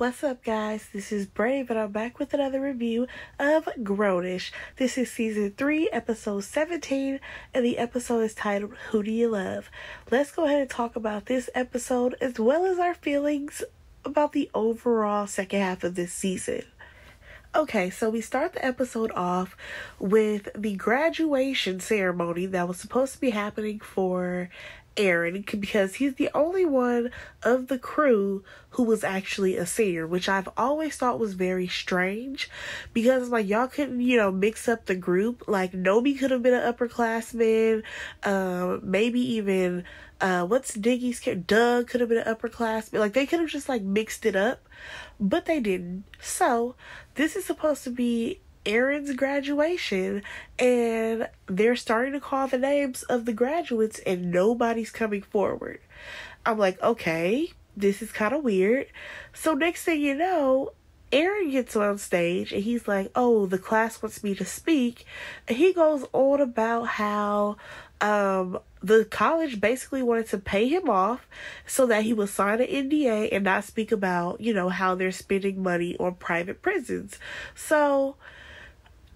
What's up, guys? This is Brave, and I'm back with another review of Grownish. This is season 3, episode 17, and the episode is titled, Who Do You Love? Let's go ahead and talk about this episode, as well as our feelings about the overall second half of this season. Okay, so we start the episode off with the graduation ceremony that was supposed to be happening for Aaron, because he's the only one of the crew who was actually a senior, which I've always thought was very strange, because like y'all couldn't, mix up the group. Like Nomi could have been an upperclassman, maybe even what's Diggy's character? Doug could have been an upperclassman. Like they could have just like mixed it up, but they didn't. So this is supposed to be Aaron's graduation, and they're starting to call the names of the graduates and nobody's coming forward. I'm like, okay, this is kind of weird. So next thing you know, Aaron gets on stage and he's like, oh, the class wants me to speak. And he goes on about how the college basically wanted to pay him off so that he would sign an NDA and not speak about, how they're spending money on private prisons. So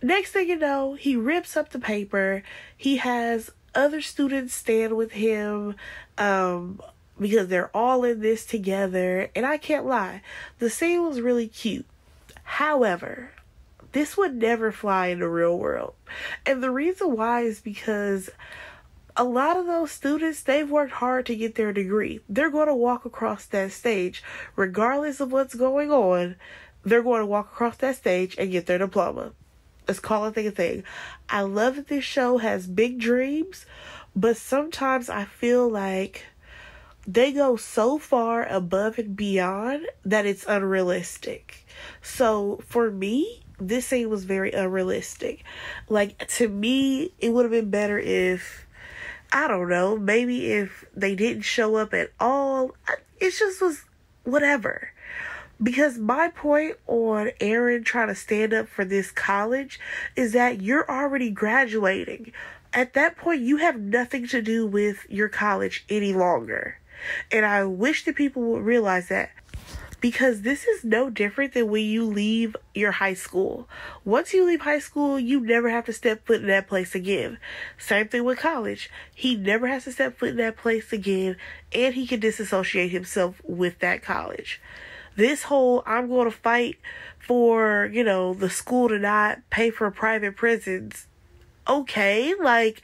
next thing you know, he rips up the paper. He has other students stand with him because they're all in this together. And I can't lie, the scene was really cute. However, this would never fly in the real world. And the reason why is because a lot of those students, they've worked hard to get their degree. They're going to walk across that stage. Regardless of what's going on, they're going to walk across that stage and get their diploma. Let's call it a thing. I love that this show has big dreams, but sometimes I feel like they go so far above and beyond that it's unrealistic. So for me, this scene was very unrealistic. Like, to me, it would have been better if, I don't know, maybe if they didn't show up at all. It just was whatever. Because my point on Aaron trying to stand up for this college is that you're already graduating. At that point, you have nothing to do with your college any longer. And I wish that people would realize that. Because this is no different than when you leave your high school. Once you leave high school, you never have to step foot in that place again. Same thing with college. He never has to step foot in that place again, and he can disassociate himself with that college. This whole, I'm going to fight for, the school to not pay for private prisons. Okay, like,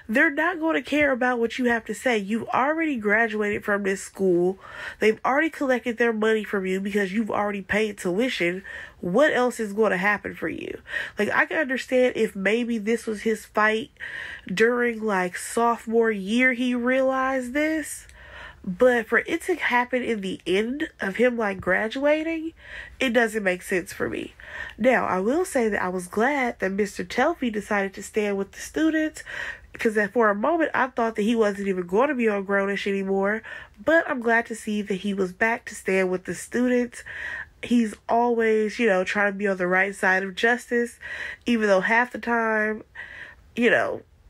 they're not going to care about what you have to say. You've already graduated from this school. They've already collected their money from you because you've already paid tuition. What else is going to happen for you? Like, I can understand if maybe this was his fight during, like, sophomore year he realized this. But for it to happen in the end of him, like, graduating, it doesn't make sense for me. Now, I will say that I was glad that Mr. Telfie decided to stand with the students, because for a moment, I thought that he wasn't even going to be on Grownish anymore. But I'm glad to see that he was back to stand with the students. He's always, trying to be on the right side of justice, even though half the time,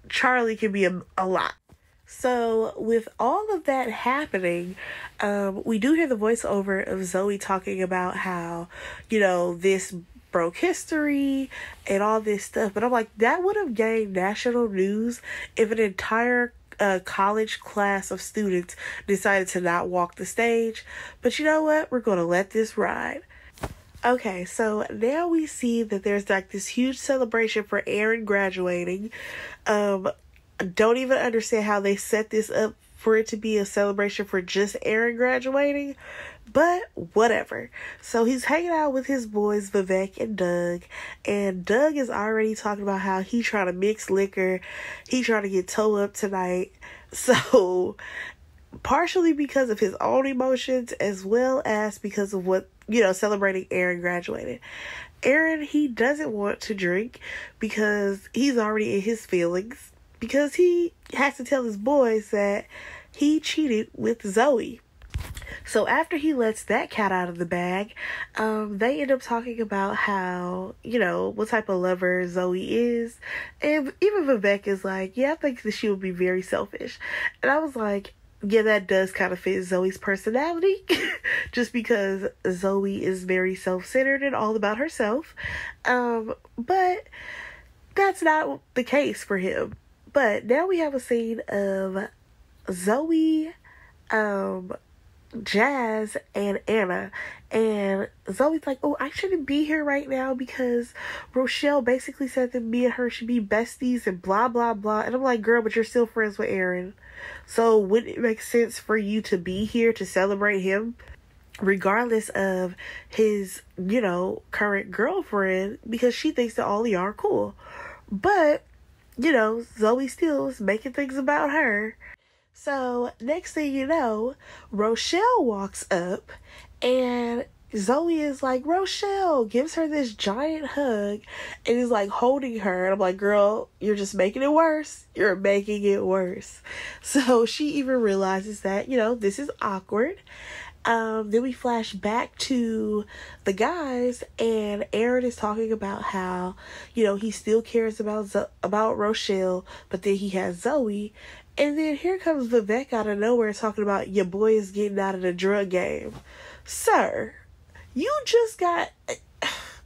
Charlie can be a lot. So with all of that happening, we do hear the voiceover of Zoe talking about how, this broke history and all this stuff. But I'm like, that would have gained national news if an entire college class of students decided to not walk the stage. But you know what? We're going to let this ride. Okay, so now we see that there's like this huge celebration for Aaron graduating. Don't even understand how they set this up for it to be a celebration for just Aaron graduating, but whatever. So he's hanging out with his boys, Vivek and Doug is already talking about how he trying to mix liquor. He trying to get toe up tonight. So partially because of his own emotions, as well as because of what, celebrating Aaron graduating. Aaron, he doesn't want to drink because he's already in his feelings. Because he has to tell his boys that he cheated with Zoe. So after he lets that cat out of the bag, they end up talking about how, what type of lover Zoe is. And even Vivek is like, yeah, I think that she would be very selfish. And I was like, yeah, that does kind of fit Zoe's personality. Just because Zoe is very self-centered and all about herself. But that's not the case for him. But now we have a scene of Zoe, Jazz, and Anna. And Zoe's like, oh, I shouldn't be here right now because Rochelle basically said that me and her should be besties and blah, blah, blah. And I'm like, girl, but you're still friends with Aaron. So wouldn't it make sense for you to be here to celebrate him? Regardless of his, current girlfriend, because she thinks that all of y'all are cool. But, Zoe still is making things about her. So, next thing you know, Rochelle walks up and Zoe is like, Rochelle, gives her this giant hug and is like holding her. And I'm like, girl, you're just making it worse. You're making it worse. So she even realizes that, this is awkward. Then we flash back to the guys, and Aaron is talking about how, he still cares about Rochelle, but then he has Zoe. And then here comes Vivek out of nowhere talking about your boy is getting out of the drug game. Sir, you just got...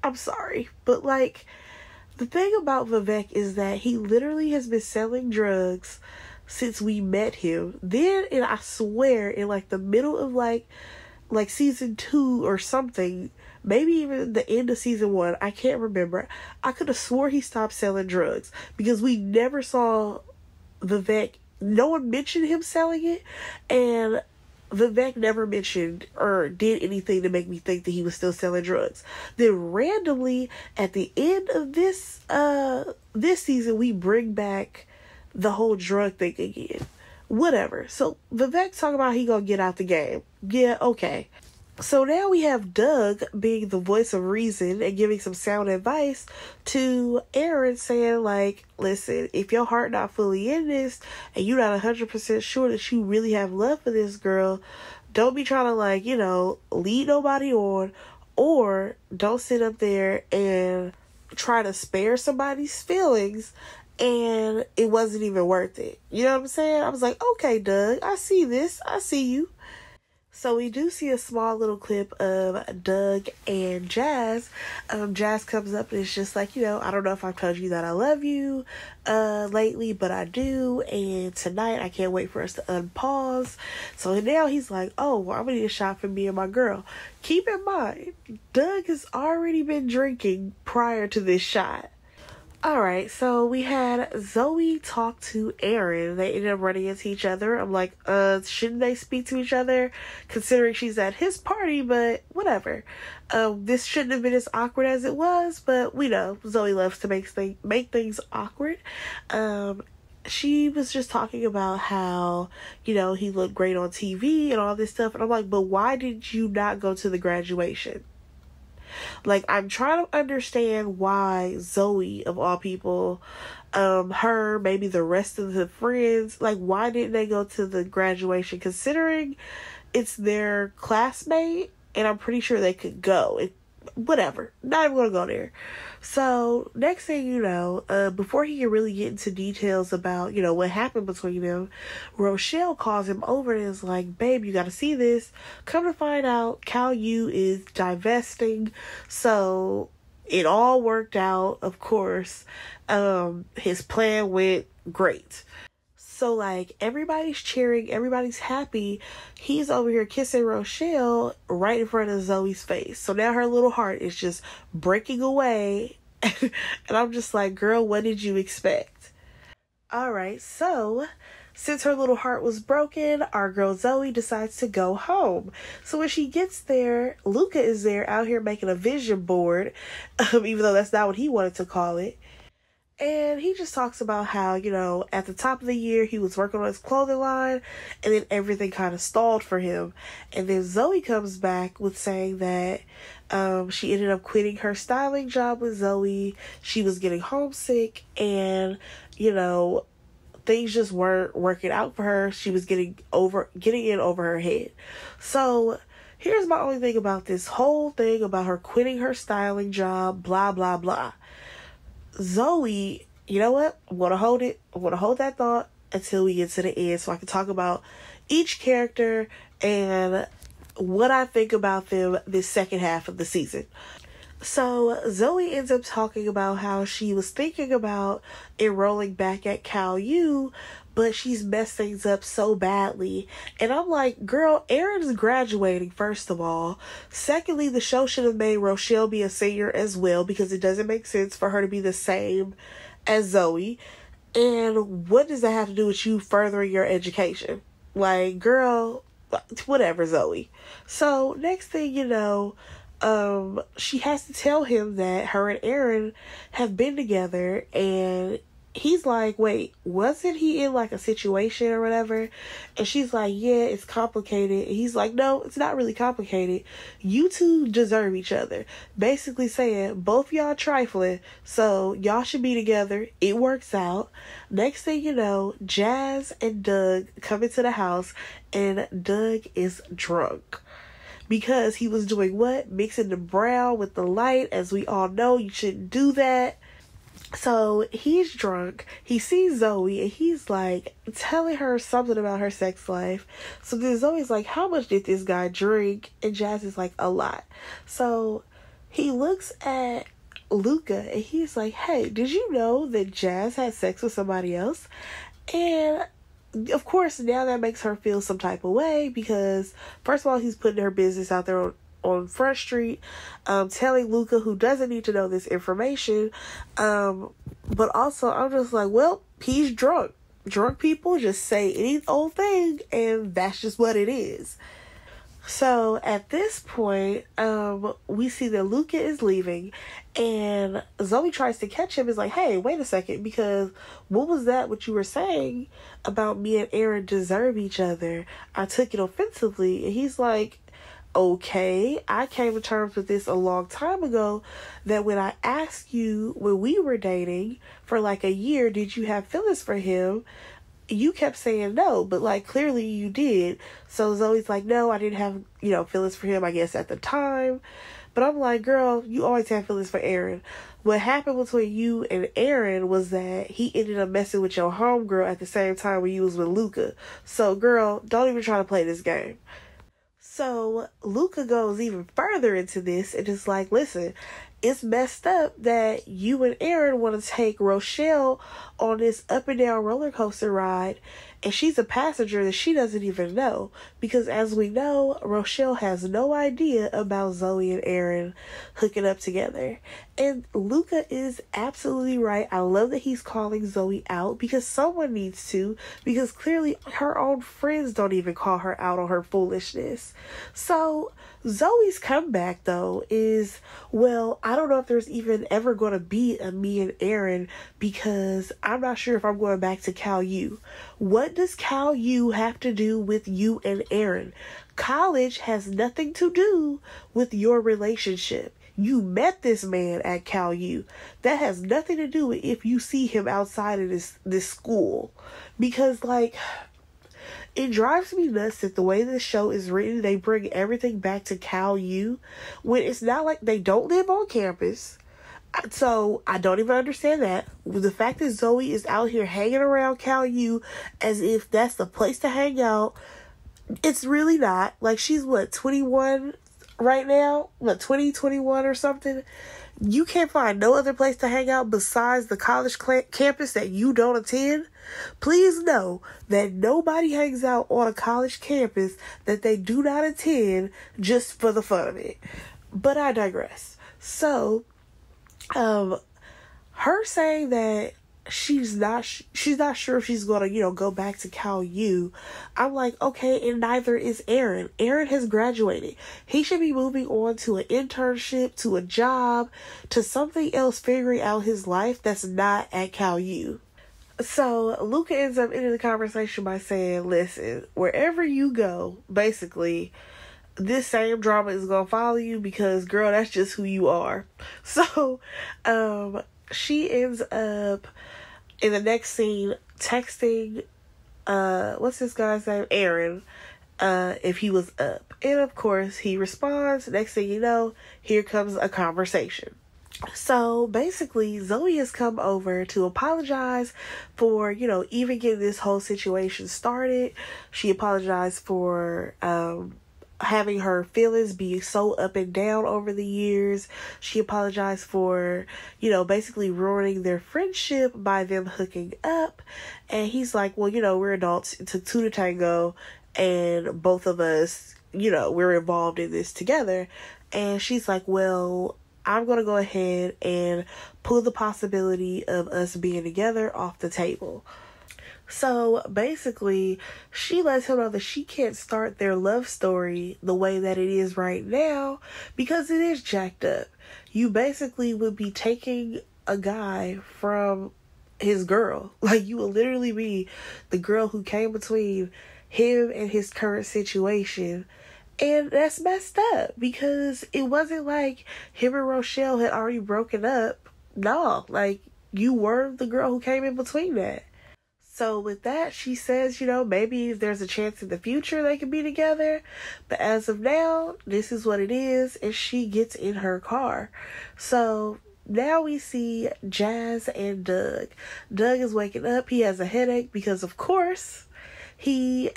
I'm sorry, but the thing about Vivek is that he literally has been selling drugs since we met him. Then, and I swear, in the middle of like season 2 or something, maybe even the end of season 1, I can't remember. I could have swore he stopped selling drugs because we never saw Vivek. No one mentioned him selling it, and Vivek never mentioned or did anything to make me think that he was still selling drugs. Then randomly at the end of this season, we bring back the whole drug thing again. Whatever. So Vivek's talking about he gonna get out the game. Yeah, okay. So now we have Doug being the voice of reason and giving some sound advice to Aaron, saying listen, if your heart not fully in this and you're not 100% sure that you really have love for this girl, don't be trying to lead nobody on, or don't sit up there and try to spare somebody's feelings and it wasn't even worth it. You know what I'm saying? I was like, okay, Doug, I see this. I see you. So we do see a small little clip of Doug and Jazz. Jazz comes up and it's just like, I don't know if I've told you that I love you lately, but I do. And tonight I can't wait for us to unpause. So now he's like, oh, well, I'm going to need a shot for me and my girl. Keep in mind, Doug has already been drinking prior to this shot. Alright, so we had Zoe talk to Aaron. They ended up running into each other. I'm like, shouldn't they speak to each other? Considering she's at his party, but whatever. This shouldn't have been as awkward as it was, but we know Zoe loves to make things awkward. She was just talking about how, he looked great on TV and all this stuff. And I'm like, but why did you not go to the graduation? I'm trying to understand why Zoe, of all people, her, maybe the rest of the friends, why didn't they go to the graduation, considering it's their classmate, and I'm pretty sure they could go. Whatever. Not even gonna go there. So, next thing you know, before he can really get into details about, what happened between them, Rochelle calls him over and is like, babe, you gotta see this. Come to find out, Cal U is divesting. So, it all worked out, of course. His plan went great. So, everybody's cheering, everybody's happy. He's over here kissing Rochelle right in front of Zoe's face. So now her little heart is just breaking away. And I'm just like, girl, what did you expect? Alright, so since her little heart was broken, our girl Zoe decides to go home. So when she gets there, Luca is there out here making a vision board, even though that's not what he wanted to call it. And he just talks about how, at the top of the year, he was working on his clothing line, and then everything kind of stalled for him. And then Zoe comes back with saying that she ended up quitting her styling job with Zoe. She was getting homesick, and, things just weren't working out for her. She was getting in over her head. So here's my only thing about this whole thing about her quitting her styling job, blah, blah, blah. Zoe, you know what? I want to hold that thought until we get to the end so I can talk about each character and what I think about them this second half of the season. So Zoe ends up talking about how she was thinking about enrolling back at Cal U, but she's messed things up so badly. And I'm like, girl, Erin's graduating, first of all. Secondly, the show should have made Rochelle be a senior as well, because it doesn't make sense for her to be the same as Zoe. And what does that have to do with you furthering your education? Like, girl, whatever, Zoe. So next thing you know, she has to tell him that her and Erin have been together, and he's like, wait, wasn't he in like a situation or whatever? And she's like, yeah, it's complicated. And he's like, no, it's not really complicated. You two deserve each other. Basically saying, both y'all trifling, so y'all should be together. It works out. Next thing you know, Jazz and Doug come into the house, and Doug is drunk. Because he was doing what? Mixing the brown with the light. As we all know, you shouldn't do that. So he's drunk. He sees Zoe, and he's like telling her something about her sex life. So then Zoe's like, how much did this guy drink? And Jazz is like, a lot. So he looks at Luca, and he's like, hey, did you know that Jazz had sex with somebody else? And of course, now that makes her feel some type of way, because first of all, he's putting her business out there on Front Street, telling Luca, who doesn't need to know this information. But also, I'm just like, well, he's drunk. Drunk people just say any old thing, and that's just what it is. So at this point, we see that Luca is leaving, and Zoe tries to catch him. Is like, hey, wait a second, because what was that what you were saying about me and Erin deserve each other? I took it offensively. And he's like, okay, I came to terms with this a long time ago, that when I asked you when we were dating for like a year, did you have feelings for him? You kept saying no, but like clearly you did. So Zoe's like, no, I didn't have, feelings for him, I guess, at the time. But I'm like, girl, you always have feelings for Erin. What happened between you and Erin was that he ended up messing with your homegirl at the same time when you was with Luca. So girl, don't even try to play this game. So Luca goes even further into this and is like, listen, it's messed up that you and Erin want to take Rochelle on this up and down roller coaster ride, and she's a passenger that she doesn't even know, because as we know, Rochelle has no idea about Zoe and Erin hooking up together. And Luca is absolutely right. I love that he's calling Zoe out, because someone needs to, because clearly her own friends don't even call her out on her foolishness. So Zoe's comeback, though, is, well, I don't know if there's even ever going to be a me and Erin, because I'm not sure if I'm going back to Cal U. What does Cal U have to do with you and Erin? College has nothing to do with your relationship. You met this man at Cal U. That has nothing to do with if you see him outside of this school. Because, like, it drives me nuts that the way this show is written, they bring everything back to Cal U, when it's not like they don't live on campus. So I don't even understand that. The fact that Zoe is out here hanging around Cal U as if that's the place to hang out, it's really not. Like, she's 21 right now? 21 or something? You can't find no other place to hang out besides the college campus that you don't attend? Please know that nobody hangs out on a college campus that they do not attend just for the fun of it. But I digress. So, her saying that she's not sure if she's gonna, go back to Cal U. I'm like, okay, and neither is Erin. Erin has graduated. He should be moving on to an internship, to a job, to something else, figuring out his life that's not at Cal U. So Luca ends up ending the conversation by saying, listen, wherever you go, basically, this same drama is gonna follow you, because girl, that's just who you are. So she ends up in the next scene texting what's this guy's name, Aaron, if he was up. And of course he responds. Next thing you know, here comes a conversation. So basically, Zoe has come over to apologize for, even getting this whole situation started. She apologized for having her feelings be so up and down over the years. She apologized for, basically ruining their friendship by them hooking up. And he's like, well, we're adults. It took two to tango, and both of us, we're involved in this together. And she's like, well, I'm going to go ahead and pull the possibility of us being together off the table. So basically, she lets him know that she can't start their love story the way that it is right now because it is jacked up. You basically would be taking a guy from his girl. Like, you would literally be the girl who came between him and his current situation. And that's messed up because it wasn't like him and Rochelle had already broken up. No, like, you were the girl who came in between that. So with that, she says, maybe there's a chance in the future they could be together. But as of now, this is what it is. And she gets in her car. So now we see Jazz and Doug. Doug is waking up. He has a headache because, of course, he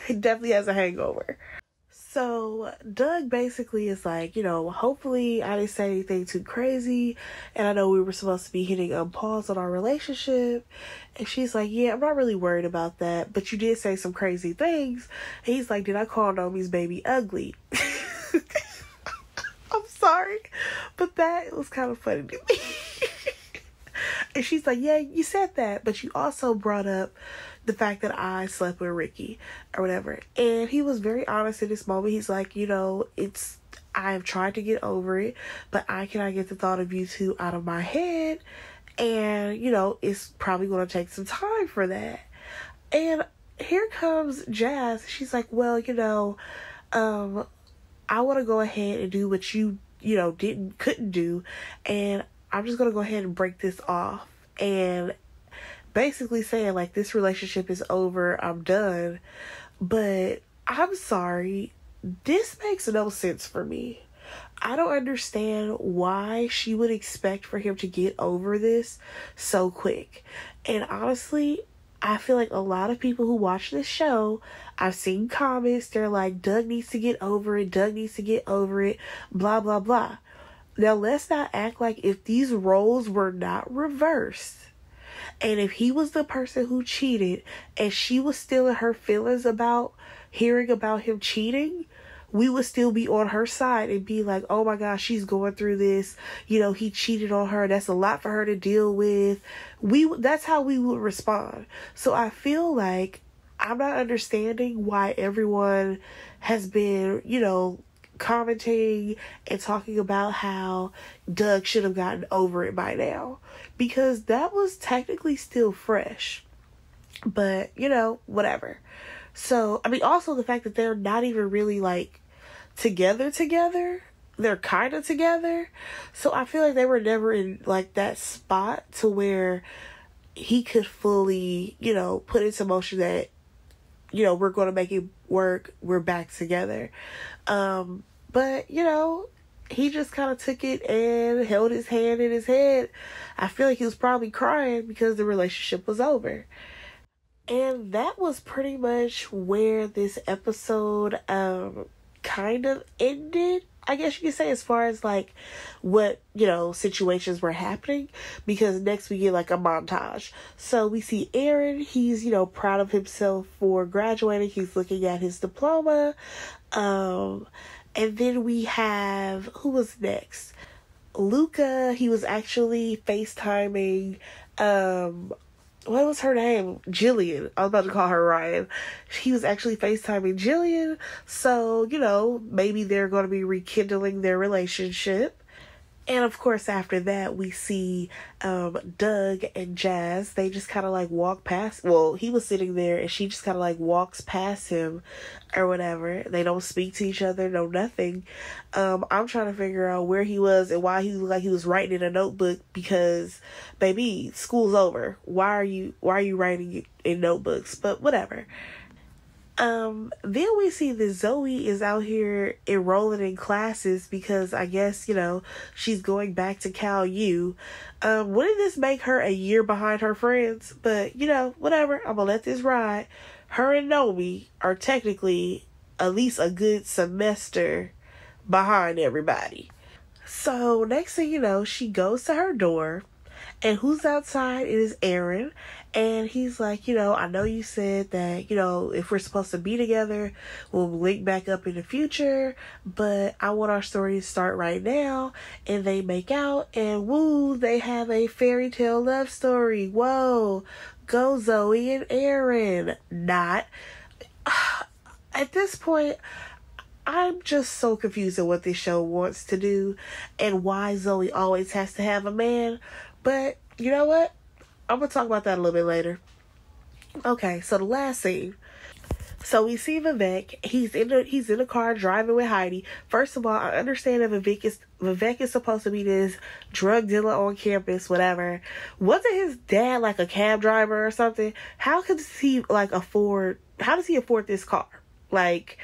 definitely has a hangover. So Doug basically is like, hopefully I didn't say anything too crazy. And I know we were supposed to be hitting pause on our relationship. And she's like, yeah, I'm not really worried about that. But you did say some crazy things. And he's like, did I call Nomi's baby ugly? I'm sorry. But that was kind of funny to me. And she's like, yeah, you said that. But you also brought up the fact that I slept with Ricky or whatever. And he was very honest in this moment. He's like, I've tried to get over it, but I cannot get the thought of you two out of my head. And, it's probably going to take some time for that. And here comes Jazz. She's like, well, I want to go ahead and do what you, couldn't do. And I'm just going to go ahead and break this off. And basically saying, like, this relationship is over, I'm done. But I'm sorry, this makes no sense for me. I don't understand why she would expect for him to get over this so quick. And honestly, I feel like a lot of people who watch this show, I've seen comments, they're like, Doug needs to get over it, Doug needs to get over it, blah, blah, blah. Now, let's not act like if these roles were not reversed, and if he was the person who cheated and she was still in her feelings about hearing about him cheating, we would still be on her side and be like, oh my gosh, she's going through this. He cheated on her. That's a lot for her to deal with. That's how we would respond. So I feel like I'm not understanding why everyone has been, commenting and talking about how Doug should have gotten over it by now, because that was technically still fresh. But whatever. So also the fact that they're not even really like together, they're kind of together. So I feel like they were never in like that spot to where he could fully put into motion that we're going to make it work, we're back together. But, he just kind of took it and held his hand in his head. I feel like he was probably crying because the relationship was over. And that was pretty much where this episode kind of ended, I guess you could say, as far as like what, situations were happening, because next we get like a montage. So we see Aaron, he's, proud of himself for graduating. He's looking at his diploma. And then we have, who was next? Luca, he was actually FaceTiming, what was her name? Jillian. I was about to call her Ryan. He was actually FaceTiming Jillian. So, maybe they're going to be rekindling their relationship. And of course, after that, we see Doug and Jazz. They just kind of like walk past. Well, he was sitting there and she just kind of like walks past him or whatever. They don't speak to each other, no nothing. I'm trying to figure out where he was and why he looked like he was writing in a notebook, because baby, school's over. Why are you writing in notebooks? But whatever. Then we see that Zoe is out here enrolling in classes because I guess, she's going back to Cal U. Wouldn't this make her a year behind her friends? But, whatever. I'm gonna let this ride. Her and Nomi are technically at least a good semester behind everybody. So, next thing you know, she goes to her door. And who's outside? It is Aaron. And he's like, I know you said that, if we're supposed to be together, we'll link back up in the future. But I want our story to start right now. And they make out. And woo, they have a fairy tale love story. Whoa. Go Zoe and Aaron. Not. At this point, I'm just so confused at what this show wants to do. And why Zoe always has to have a man. But, you know what? I'm going to talk about that a little bit later. Okay, so the last scene. So we see Vivek. He's in the car driving with Heidi. First of all, I understand that Vivek is supposed to be this drug dealer on campus, whatever. Wasn't his dad like a cab driver or something? How does he afford this car? Like,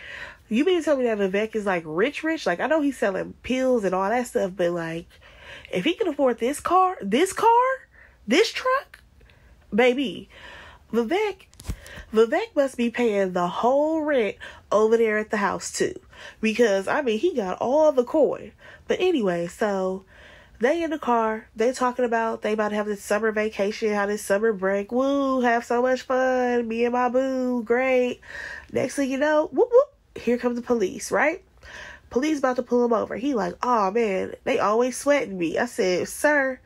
you mean to tell me that Vivek is like rich? Like, I know he's selling pills and all that stuff, but like, if he can afford this truck, baby, Vivek must be paying the whole rent over there at the house too. Because, he got all the coin. But anyway, so they in the car, they talking about they about to have this summer vacation, have this summer break. Woo, have so much fun. Me and my boo, great. Next thing you know, whoop, whoop, here comes the police, right? Police about to pull him over. He like, oh man, they always sweating me. I said, sir,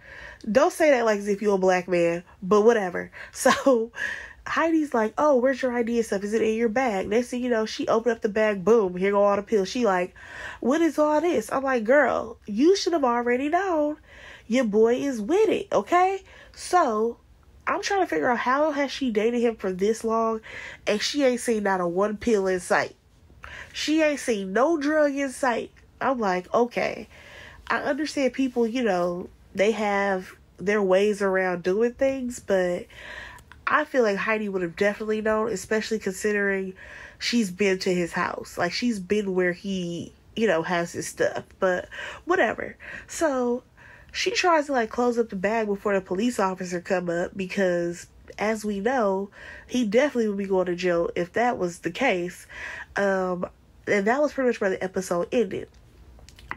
don't say that like as if you're a black man, but whatever. So Heidi's like, oh, where's your ID and stuff? Is it in your bag? Next thing you know, she opened up the bag. Boom, here go all the pills. She like, what is all this? I'm like, girl, you should have already known. Your boy is with it, okay? So I'm trying to figure out how has she dated him for this long and she ain't seen not a one pill in sight. She ain't seen no drug in sight. I'm like, okay. I understand people, they have their ways around doing things, but I feel like Heidi would have definitely known, especially considering she's been to his house. Like, she's been where he, has his stuff. But whatever. So she tries to close up the bag before the police officer come up because, as we know, he definitely would be going to jail if that was the case. And that was pretty much where the episode ended.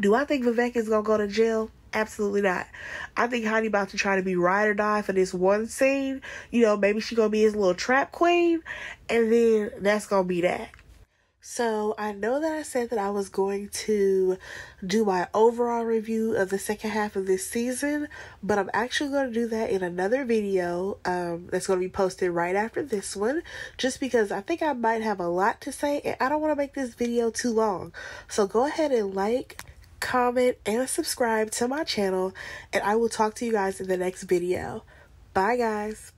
Do I think Vivek is going to go to jail? Absolutely not. I think Heidi about to try to be ride or die for this one scene. Maybe she going to be his little trap queen. And then that's going to be that. So I know that I said that I was going to do my overall review of the second half of this season, but I'm actually going to do that in another video that's going to be posted right after this one, just because I think I might have a lot to say and I don't want to make this video too long. So go ahead and like, comment, and subscribe to my channel, and I will talk to you guys in the next video. Bye, guys.